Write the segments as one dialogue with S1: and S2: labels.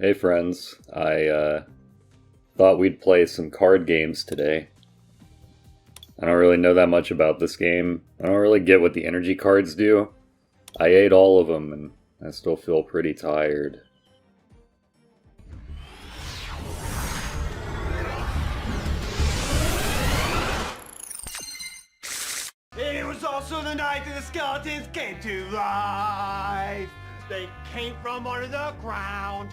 S1: Hey friends, I thought we'd play some card games today. I don't really know that much about this game. I don't really get what the energy cards do. I ate all of them and I still feel pretty tired.
S2: It was also the night that the skeletons came to life. They came from under the ground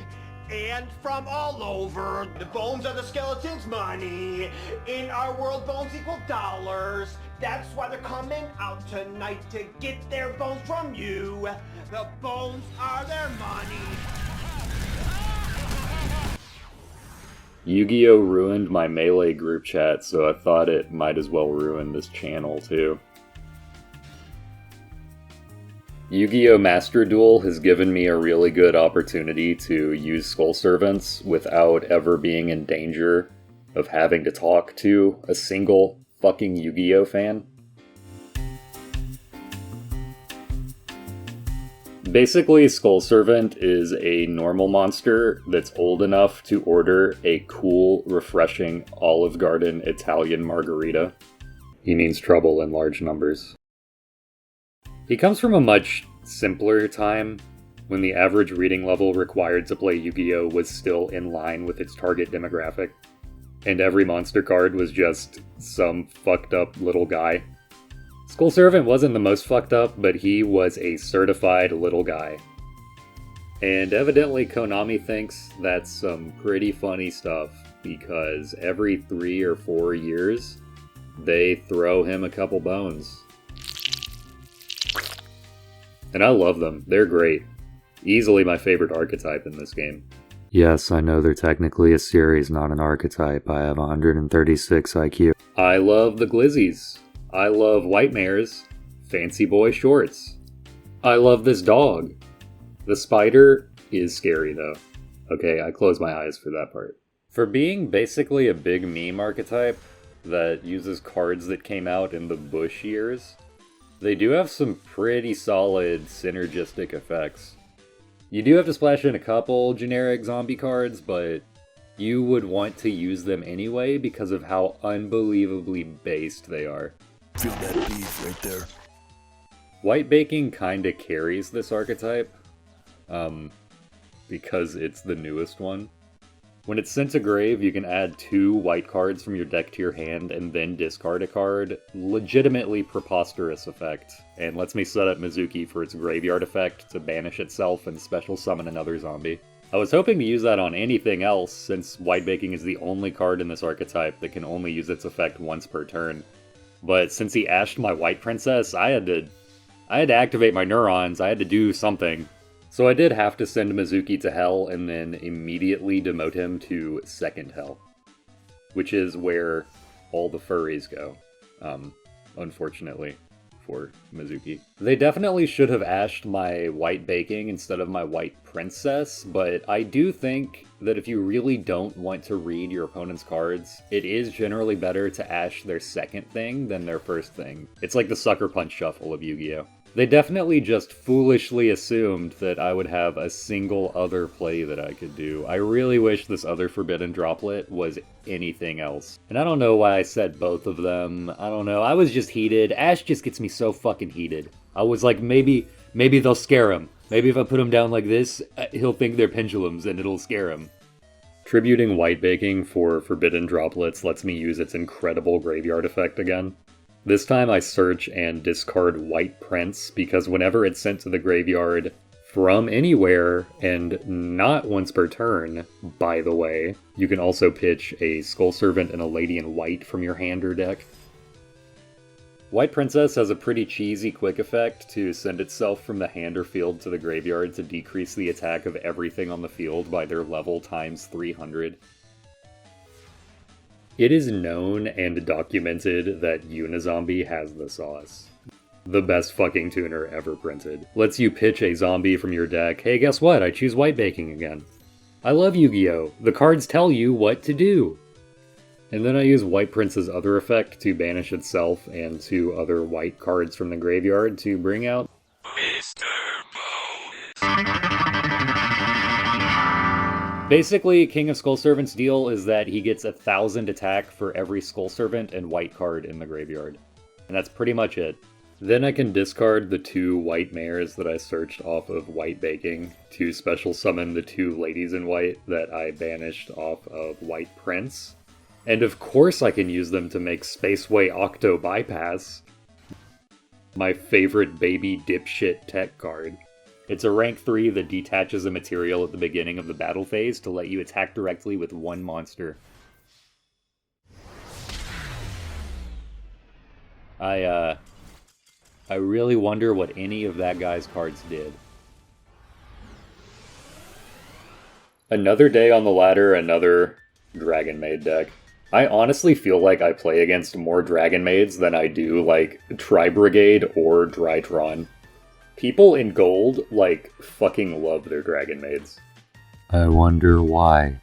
S2: and from all over. The bones are the skeletons' money. In our world, bones equal dollars. That's why they're coming out tonight to get their bones from you. The bones are their money.
S1: Yu-Gi-Oh! Ruined my Melee group chat, so I thought it might as well ruin this channel too. Yu-Gi-Oh! Master Duel has given me a really good opportunity to use Skull Servants without ever being in danger of having to talk to a single fucking Yu-Gi-Oh! Fan. Basically, Skull Servant is a normal monster that's old enough to order a cool, refreshing Olive Garden Italian margarita. He means trouble in large numbers. He comes from a much simpler time, when the average reading level required to play Yu-Gi-Oh! Was still in line with its target demographic, and every monster card was just some fucked up little guy. Skull Servant wasn't the most fucked up, but he was a certified little guy. And evidently Konami thinks that's some pretty funny stuff, because every 3 or 4 years, they throw him a couple bones. And I love them. They're great. Easily my favorite archetype in this game. Yes, I know they're technically a series, not an archetype. I have 136 IQ. I love the glizzies. I love white mares. Fancy boy shorts. I love this dog. The spider is scary though. Okay, I close my eyes for that part. For being basically a big meme archetype that uses cards that came out in the Bush years, they do have some pretty solid synergistic effects. You do have to splash in a couple generic zombie cards, but you would want to use them anyway because of how unbelievably based they are.
S3: Feel that beef right there.
S1: White baking kinda carries this archetype, because it's the newest one. When it's sent to grave, you can add 2 white cards from your deck to your hand and then discard a card. Legitimately preposterous effect, and lets me set up Mizuki for its graveyard effect to banish itself and special summon another zombie. I was hoping to use that on anything else, since White Baking is the only card in this archetype that can only use its effect once per turn. But since he ashed my White Princess, I had to activate my neurons, I had to do something. So I did have to send Mizuki to Hell and then immediately demote him to Second Hell, which is where all the furries go, unfortunately for Mizuki. They definitely should have ashed my White Baking instead of my White Princess, but I do think that if you really don't want to read your opponent's cards, it is generally better to ash their second thing than their first thing. It's like the Sucker Punch Shuffle of Yu-Gi-Oh! They definitely just foolishly assumed that I would have a single other play that I could do. I really wish this other Forbidden Droplet was anything else. And I don't know why I said both of them. I don't know. I was just heated. Ash just gets me so fucking heated. I was like, maybe they'll scare him. Maybe if I put him down like this, he'll think they're pendulums and it'll scare him. Tributing White Baking for Forbidden Droplets lets me use its incredible graveyard effect again. This time I search and discard White Prince, because whenever it's sent to the graveyard from anywhere, and not once per turn, by the way, you can also pitch a Skull Servant and a Lady in White from your hand or deck. White Princess has a pretty cheesy quick effect to send itself from the hand or field to the graveyard to decrease the attack of everything on the field by their level times 300. It is known and documented that Unizombie has the sauce. The best fucking tuner ever printed. Lets you pitch a zombie from your deck. Hey, guess what? I choose White Baking again. I love Yu-Gi-Oh! The cards tell you what to do. And then I use White Prince's other effect to banish itself and 2 other white cards from the graveyard to bring out Mr. Bonus. Basically, King of Skull Servant's deal is that he gets 1,000 attack for every Skull Servant and white card in the graveyard. And that's pretty much it. Then I can discard the 2 white mares that I searched off of White Baking to special summon the 2 ladies in white that I banished off of White Prince. And of course I can use them to make Spaceway Octo Bypass, my favorite baby dipshit tech card. It's a rank 3 that detaches a material at the beginning of the battle phase to let you attack directly with 1 monster. I really wonder what any of that guy's cards did. Another day on the ladder, another Dragon Maid deck. I honestly feel like I play against more Dragon Maids than I do, like, Tri-Brigade or Drytron. People in gold, like, fucking love their Dragon Maids. I wonder why.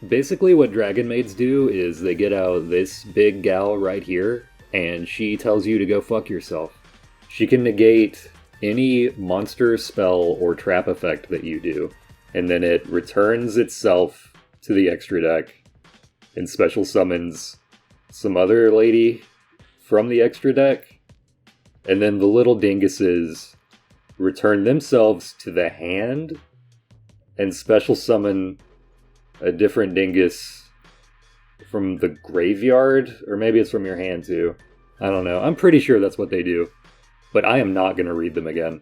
S1: Basically what Dragon Maids do is they get out this big gal right here, and she tells you to go fuck yourself. She can negate any monster, spell, or trap effect that you do, and then it returns itself to the extra deck and special summons some other lady from the extra deck, and then the little dinguses return themselves to the hand and special summon a different dingus from the graveyard, or maybe it's from your hand too. I don't know. I'm pretty sure that's what they do, but I am not going to read them again.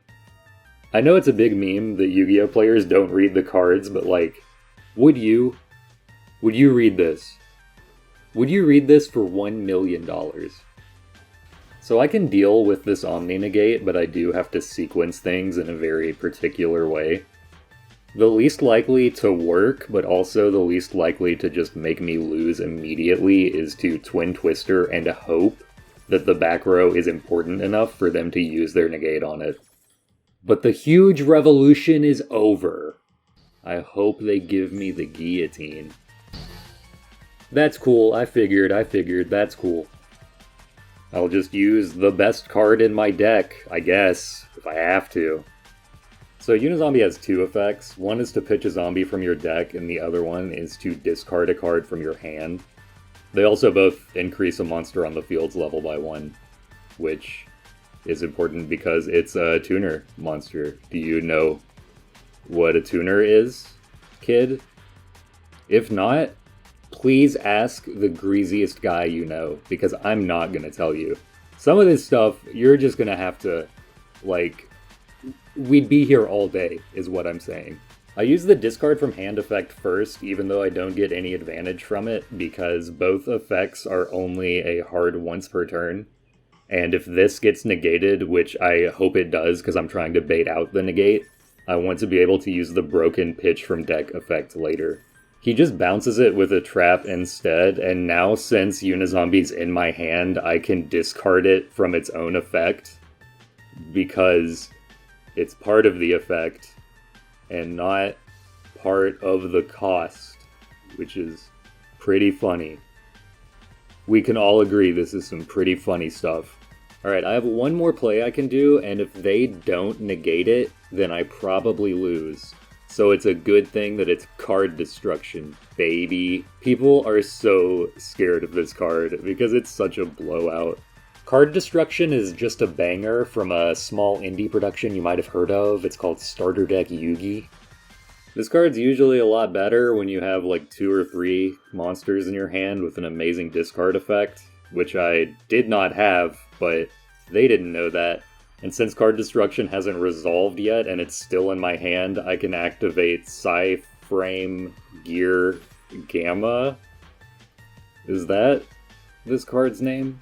S1: I know it's a big meme that Yu-Gi-Oh! Players don't read the cards, but like, would you? Would you read this? Would you read this for $1 million? So I can deal with this Omni Negate, but I do have to sequence things in a very particular way. The least likely to work, but also the least likely to just make me lose immediately, is to Twin Twister and hope that the back row is important enough for them to use their negate on it. But the huge revolution is over. I hope they give me the guillotine. That's cool, I figured, that's cool. I'll just use the best card in my deck, I guess, if I have to. So Unizombie has 2 effects. One is to pitch a zombie from your deck, and the other one is to discard a card from your hand. They also both increase a monster on the field's level by 1, which is important because it's a tuner monster. Do you know what a tuner is, kid? If not, please ask the greasiest guy you know, because I'm not gonna tell you. Some of this stuff, you're just gonna have to, like, we'd be here all day, is what I'm saying. I use the discard from hand effect first, even though I don't get any advantage from it, because both effects are only a hard once per turn. And if this gets negated, which I hope it does because I'm trying to bait out the negate, I want to be able to use the broken pitch from deck effect later. He just bounces it with a trap instead, and now since Unizombie's in my hand, I can discard it from its own effect, because it's part of the effect, and not part of the cost, which is pretty funny. We can all agree this is some pretty funny stuff. Alright, I have one more play I can do, and if they don't negate it, then I probably lose. So it's a good thing that it's card destruction, baby. People are so scared of this card because it's such a blowout. Card Destruction is just a banger from a small indie production you might have heard of. It's called Starter Deck Yugi. This card's usually a lot better when you have like 2 or 3 monsters in your hand with an amazing discard effect, which I did not have, but they didn't know that. And since Card Destruction hasn't resolved yet and it's still in my hand, I can activate Psy-Frame Gear Gamma. Is that this card's name?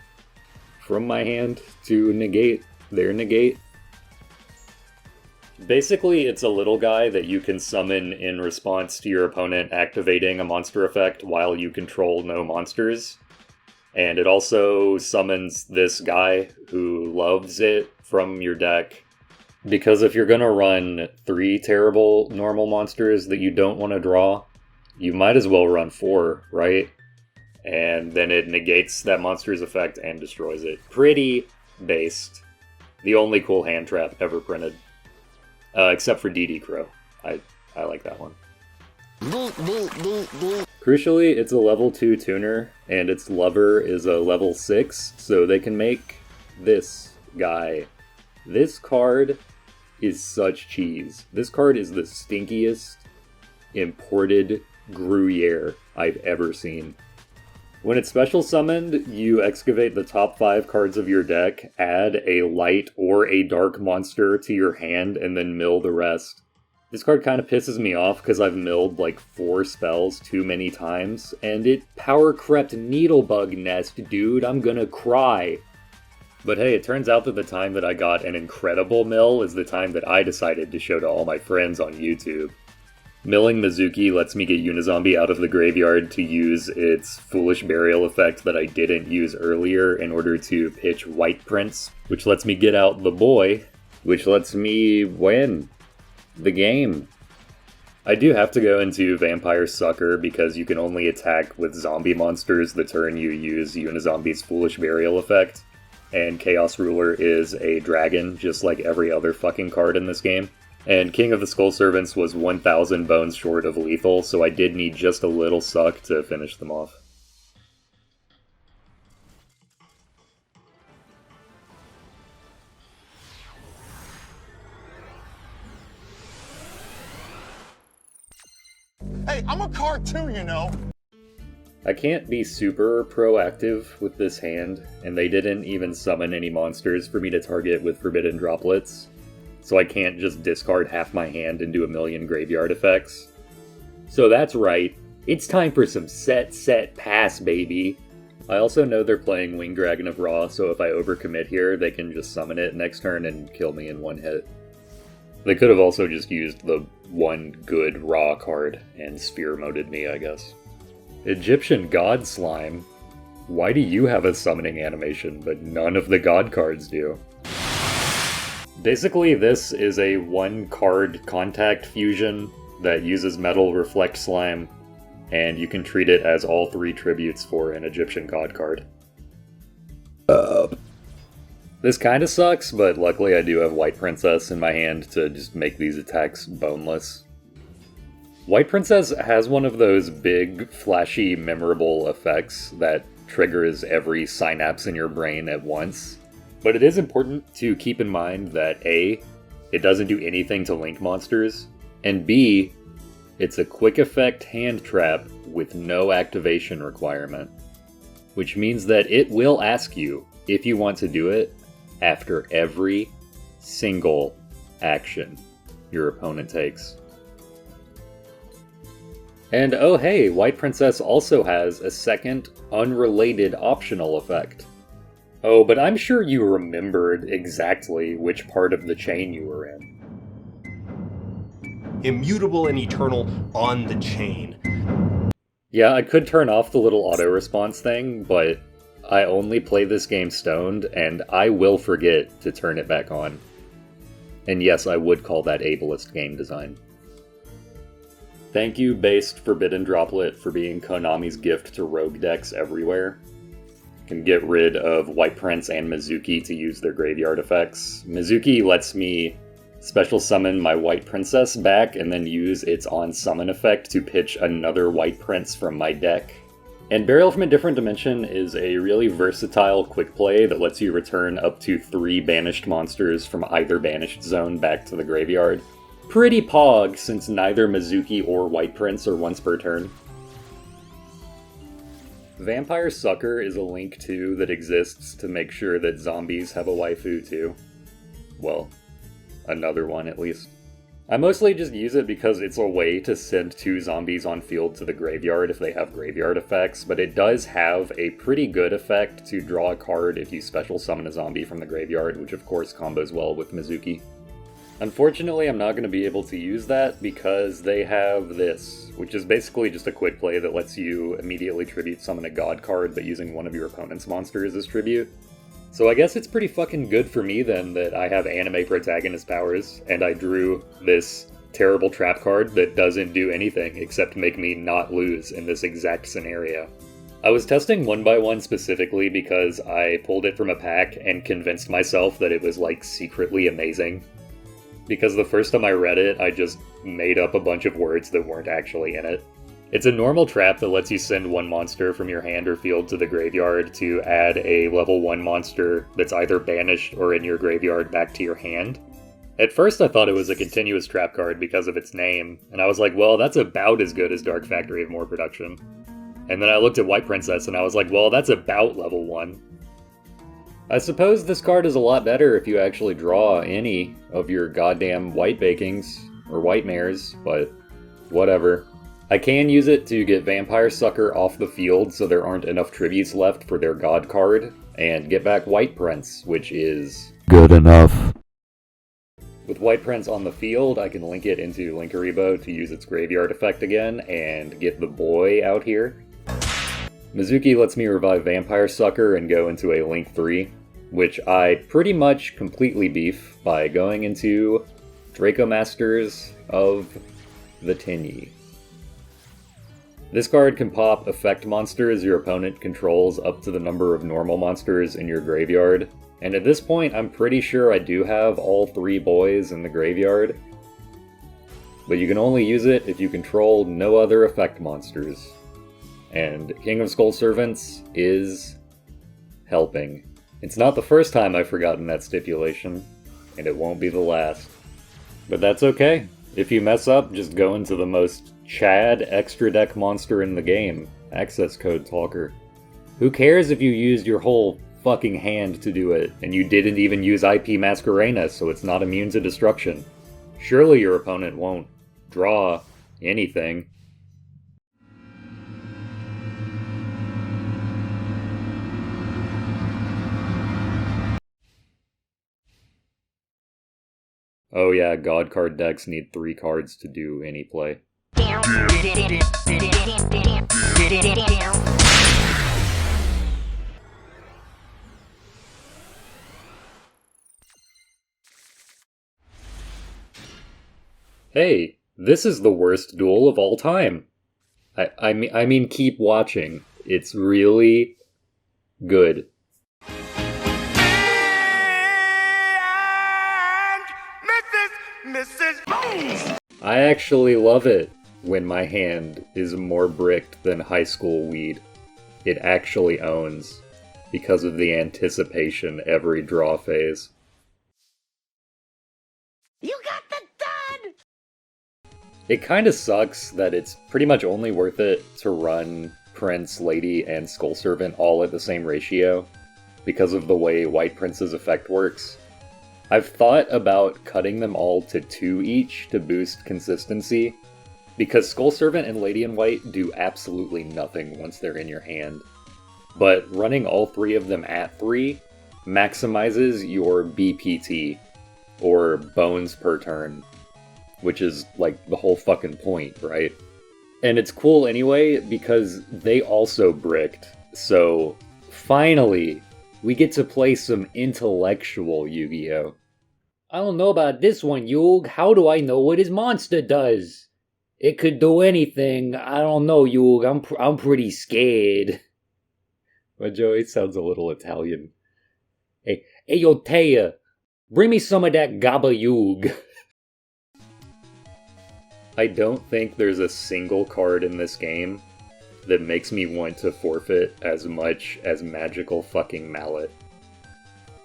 S1: From my hand to negate their negate. Basically, it's a little guy that you can summon in response to your opponent activating a monster effect while you control no monsters. And it also summons this guy who loves it from your deck. Because if you're gonna run 3 terrible normal monsters that you don't want to draw, you might as well run 4, right? And then it negates that monster's effect and destroys it. Pretty based. The only cool hand trap ever printed. Except for DD Crow. I like that one. Crucially, it's a level 2 tuner, and its lover is a level 6, so they can make this guy. This card is such cheese. This card is the stinkiest imported Gruyere I've ever seen. When it's special summoned, you excavate the top 5 cards of your deck, add a light or a dark monster to your hand, and then mill the rest. This card kind of pisses me off because I've milled like 4 spells too many times, and it power crept Needlebug Nest, dude, I'm gonna cry. But hey, it turns out that the time that I got an incredible mill is the time that I decided to show to all my friends on YouTube. Milling Mizuki lets me get Unizombie out of the graveyard to use its Foolish Burial effect that I didn't use earlier in order to pitch White Prince, which lets me get out the boy, which lets me win the game. I do have to go into Vampire Sucker because you can only attack with zombie monsters the turn you use Unizombie's Foolish Burial effect, and Chaos Ruler is a dragon just like every other fucking card in this game. And King of the Skull Servants was 1,000 bones short of lethal, so I did need just a little suck to finish them off.
S2: Hey, I'm a card too, you know.
S1: I can't be super proactive with this hand, and they didn't even summon any monsters for me to target with Forbidden Droplets, so I can't just discard half my hand and do a million graveyard effects. So that's right, it's time for some set, pass, baby! I also know they're playing Winged Dragon of Ra, so if I overcommit here, they can just summon it next turn and kill me in one hit. They could have also just used the one good Ra card and spear moded me, I guess. Egyptian God Slime? Why do you have a summoning animation, but none of the God cards do? Basically, this is a one-card contact fusion that uses Metal Reflect Slime, and you can treat it as all 3 tributes for an Egyptian God card. This kinda sucks, but luckily I do have White Princess in my hand to just make these attacks boneless. White Princess has one of those big, flashy, memorable effects that triggers every synapse in your brain at once. But it is important to keep in mind that A, it doesn't do anything to link monsters, and B, it's a quick effect hand trap with no activation requirement. Which means that it will ask you if you want to do it after every single action your opponent takes. And oh hey, White Princess also has a second, unrelated optional effect. Oh, but I'm sure you remembered exactly which part of the chain you were in.
S2: Immutable and eternal on the chain.
S1: Yeah, I could turn off the little auto-response thing, but I only play this game stoned, and I will forget to turn it back on. And yes, I would call that ableist game design. Thank you, Based Forbidden Droplet, for being Konami's gift to rogue decks everywhere. Can get rid of White Prince and Mizuki to use their graveyard effects. Mizuki lets me special summon my White Princess back and then use its on-summon effect to pitch another White Prince from my deck. And Burial from a Different Dimension is a really versatile quick play that lets you return up to 3 banished monsters from either banished zone back to the graveyard. Pretty pog, since neither Mizuki or White Prince are once per turn. Vampire Sucker is a link too that exists to make sure that zombies have a waifu too. Well, another one at least. I mostly just use it because it's a way to send 2 zombies on field to the graveyard if they have graveyard effects, but it does have a pretty good effect to draw a card if you special summon a zombie from the graveyard, which of course combos well with Mizuki. Unfortunately, I'm not going to be able to use that because they have this, which is basically just a quick play that lets you immediately tribute summon a god card, but using one of your opponent's monsters as tribute. So I guess it's pretty fucking good for me then that I have anime protagonist powers, and I drew this terrible trap card that doesn't do anything except make me not lose in this exact scenario. I was testing 1x1 specifically because I pulled it from a pack and convinced myself that it was like secretly amazing. Because the first time I read it, I just made up a bunch of words that weren't actually in it. It's a normal trap that lets you send one monster from your hand or field to the graveyard to add a level 1 monster that's either banished or in your graveyard back to your hand. At first I thought it was a continuous trap card because of its name, and I was like, well, that's about as good as Dark Factory of More Production. And then I looked at White Princess and I was like, well, that's about level 1. I suppose this card is a lot better if you actually draw any of your goddamn white bakings, or white mares, but whatever. I can use it to get Vampire Sucker off the field so there aren't enough tributes left for their god card, and get back White Prince, which is
S3: good enough.
S1: With White Prince on the field, I can link it into Linkaribo to use its graveyard effect again, and get the boy out here. Mizuki lets me revive Vampire Sucker and go into a Link 3, which I pretty much completely beef by going into Draco Masters of the Tinyi. This card can pop effect monsters your opponent controls up to the number of normal monsters in your graveyard, and at this point I'm pretty sure I do have all 3 boys in the graveyard. But you can only use it if you control no other effect monsters. And King of Skull Servants is helping. It's not the first time I've forgotten that stipulation, and it won't be the last. But that's okay. If you mess up, just go into the most Chad extra deck monster in the game, Access Code Talker. Who cares if you used your whole fucking hand to do it, and you didn't even use IP Masquerena, so it's not immune to destruction? Surely your opponent won't draw anything. Oh yeah, God card decks need 3 cards to do any play. Hey, this is the worst duel of all time. I mean, keep watching. It's really good. I actually love it when my hand is more bricked than high school weed. It actually owns, because of the anticipation every draw phase.
S2: You got the done!
S1: It kinda sucks that it's pretty much only worth it to run Prince, Lady, and Skull Servant all at the same ratio, because of the way White Prince's effect works. I've thought about cutting them all to 2 each to boost consistency, because Skull Servant and Lady in White do absolutely nothing once they're in your hand. But running all 3 of them at 3 maximizes your BPT, or bones per turn, which is like the whole fucking point, right? And it's cool anyway, because they also bricked, so finally, we get to play some intellectual Yu-Gi-Oh! I don't know about this one, Yug. How do I know what his monster does? It could do anything. I don't know, Yug. I'm pretty scared. But Joey sounds a little Italian. Hey, yo, Taya, bring me some of that Gaba Yug. I don't think there's a single card in this game that makes me want to forfeit as much as Magical fucking Mallet.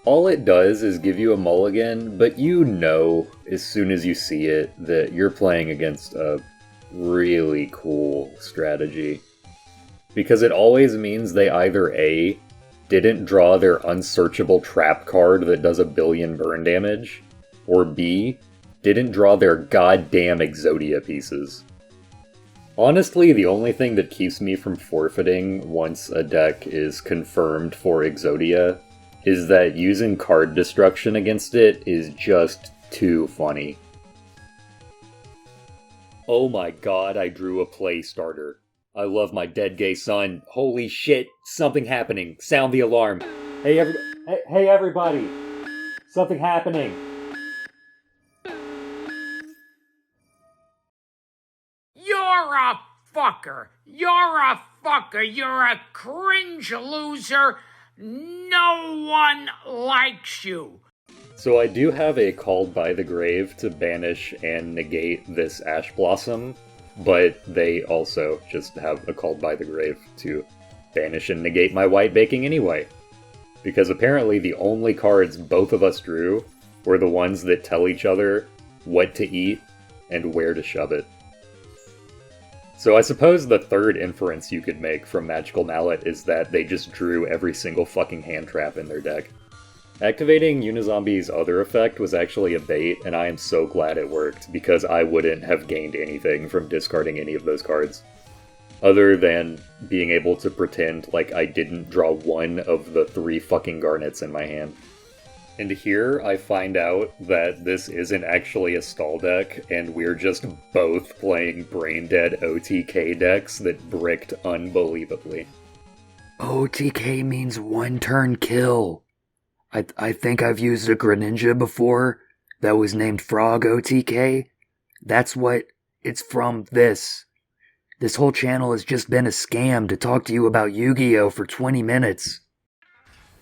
S1: All it does is give you a mulligan, but you know, as soon as you see it, that you're playing against a really cool strategy. Because it always means they either A, didn't draw their unsearchable trap card that does 1 billion burn damage, or B, didn't draw their goddamn Exodia pieces. Honestly, the only thing that keeps me from forfeiting once a deck is confirmed for Exodia is that using card destruction against it is just too funny. Oh my god, I drew a play starter. I love my dead gay son. Holy shit, something happening. Sound the alarm. Hey everybody. Something happening.
S4: You're a fucker. You're a fucker. You're a cringe loser. No one likes you.
S1: So I do have a Called by the Grave to banish and negate this Ash Blossom, but they also just have a Called by the Grave to banish and negate my White Baking anyway. Because apparently the only cards both of us drew were the ones that tell each other what to eat and where to shove it. So I suppose the third inference you could make from Magical Mallet is that they just drew every single fucking hand trap in their deck. Activating Unizombie's other effect was actually a bait, and I am so glad it worked, because I wouldn't have gained anything from discarding any of those cards. Other than being able to pretend like I didn't draw one of the 3 fucking garnets in my hand. And here I find out that this isn't actually a stall deck, and we're just both playing brain-dead OTK decks that bricked unbelievably.
S5: OTK means one turn kill. I think I've used a Greninja before that was named Frog OTK. That's what it's from this. This whole channel has just been a scam to talk to you about Yu-Gi-Oh! For 20 minutes.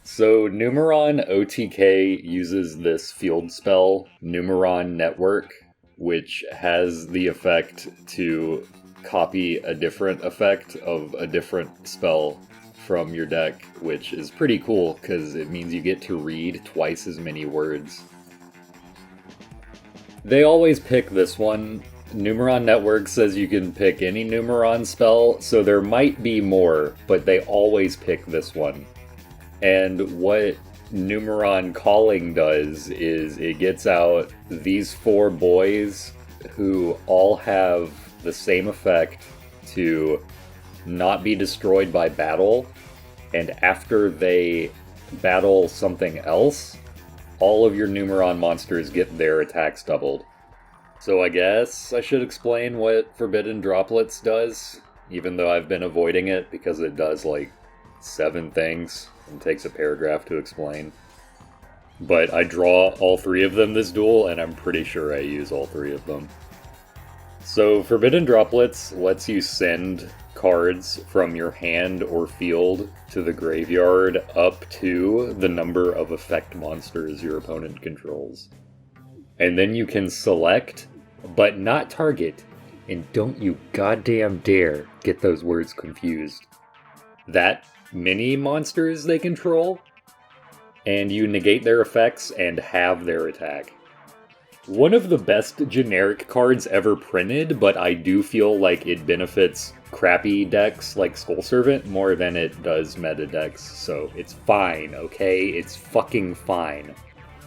S1: So Numeron OTK uses this field spell, Numeron Network, which has the effect to copy a different effect of a different spell from your deck, which is pretty cool because it means you get to read twice as many words. They always pick this one. Numeron Network says you can pick any Numeron spell, so there might be more, but they always pick this one. And what Numeron Calling does is it gets out these 4 boys who all have the same effect to not be destroyed by battle, and after they battle something else, all of your Numeron monsters get their attacks doubled. So I guess I should explain what Forbidden Droplets does, even though I've been avoiding it because it does like 7 things and takes a paragraph to explain. But I draw all 3 of them this duel, and I'm pretty sure I use all 3 of them. So Forbidden Droplets lets you send cards from your hand or field to the graveyard up to the number of effect monsters your opponent controls. And then you can select, but not target, and don't you goddamn dare get those words confused, that many monsters they control, and you negate their effects and have their attack. One of the best generic cards ever printed, but I do feel like it benefits crappy decks like Skull Servant more than it does meta decks, so it's fine, okay? It's fucking fine.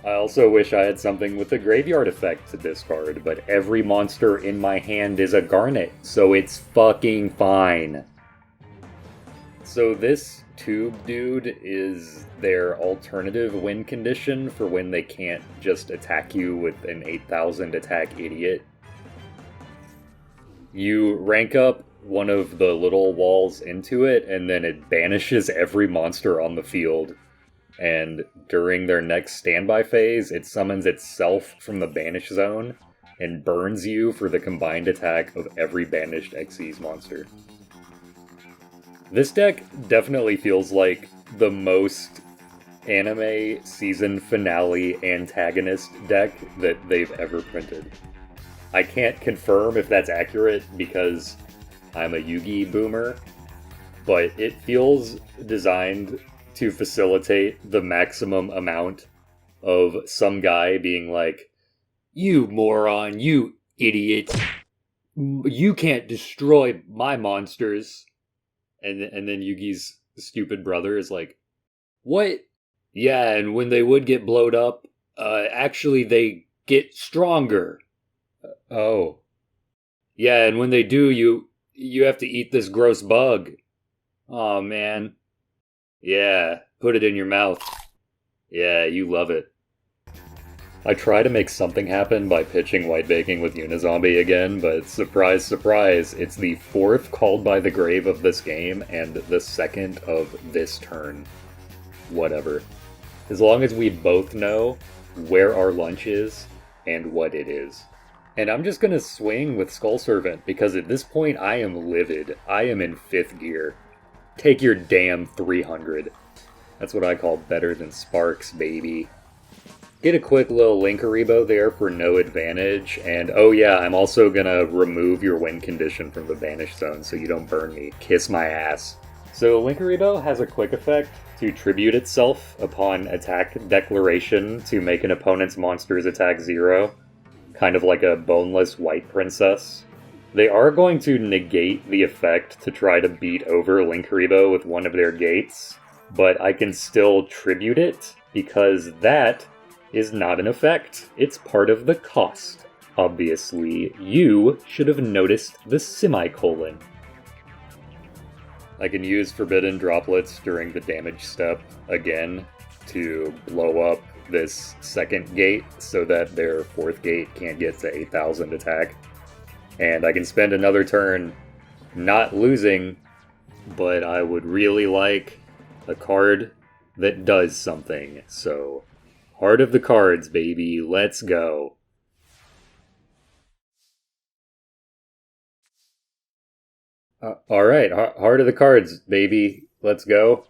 S1: I also wish I had something with the graveyard effect to discard, but every monster in my hand is a Garnet, so it's fucking fine. So this Tube Dude is their alternative win condition for when they can't just attack you with an 8,000 attack idiot. You rank up one of the little walls into it, and then it banishes every monster on the field. And during their next standby phase, it summons itself from the banish zone and burns you for the combined attack of every banished Xyz monster. This deck definitely feels like the most anime season finale antagonist deck that they've ever printed. I can't confirm if that's accurate because I'm a Yugi boomer, but it feels designed to facilitate the maximum amount of some guy being like, "You moron, you idiot, you can't destroy my monsters." And then Yugi's stupid brother is like, "What? Yeah, and when they would get blowed up, actually they get stronger." Oh. Yeah, and when they do, you have to eat this gross bug. Aw, man. Yeah, put it in your mouth. Yeah, you love it. I try to make something happen by pitching White Baking with Unizombie again, but surprise, surprise, it's the 4th Called by the Grave of this game, and the 2nd of this turn. Whatever. As long as we both know where our lunch is, and what it is. And I'm just gonna swing with Skull Servant, because at this point I am livid. I am in 5th gear. Take your damn 300. That's what I call better than Sparks, baby. Get a quick little Linkaribo there for no advantage, and oh yeah, I'm also gonna remove your win condition from the Banish Zone so you don't burn me. Kiss my ass. So Linkaribo has a quick effect to tribute itself upon attack declaration to make an opponent's monster's attack 0, kind of like a boneless white princess. They are going to negate the effect to try to beat over Linkaribo with one of their gates, but I can still tribute it because that is not an effect. It's part of the cost. Obviously, you should have noticed the semicolon. I can use Forbidden Droplets during the damage step again to blow up this second gate so that their fourth gate can't get to 8,000 attack. And I can spend another turn not losing, but I would really like a card that does something. So, Heart of the Cards, baby, let's go. Alright, Heart of the Cards, baby, let's go.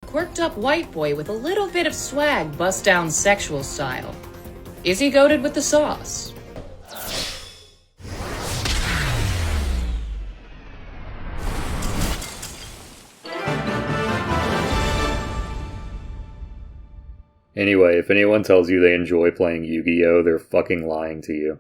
S6: Quirked up white boy with a little bit of swag, bust down sexual style. Is he goated with the sauce?
S1: Anyway, if anyone tells you they enjoy playing Yu-Gi-Oh!, they're fucking lying to you.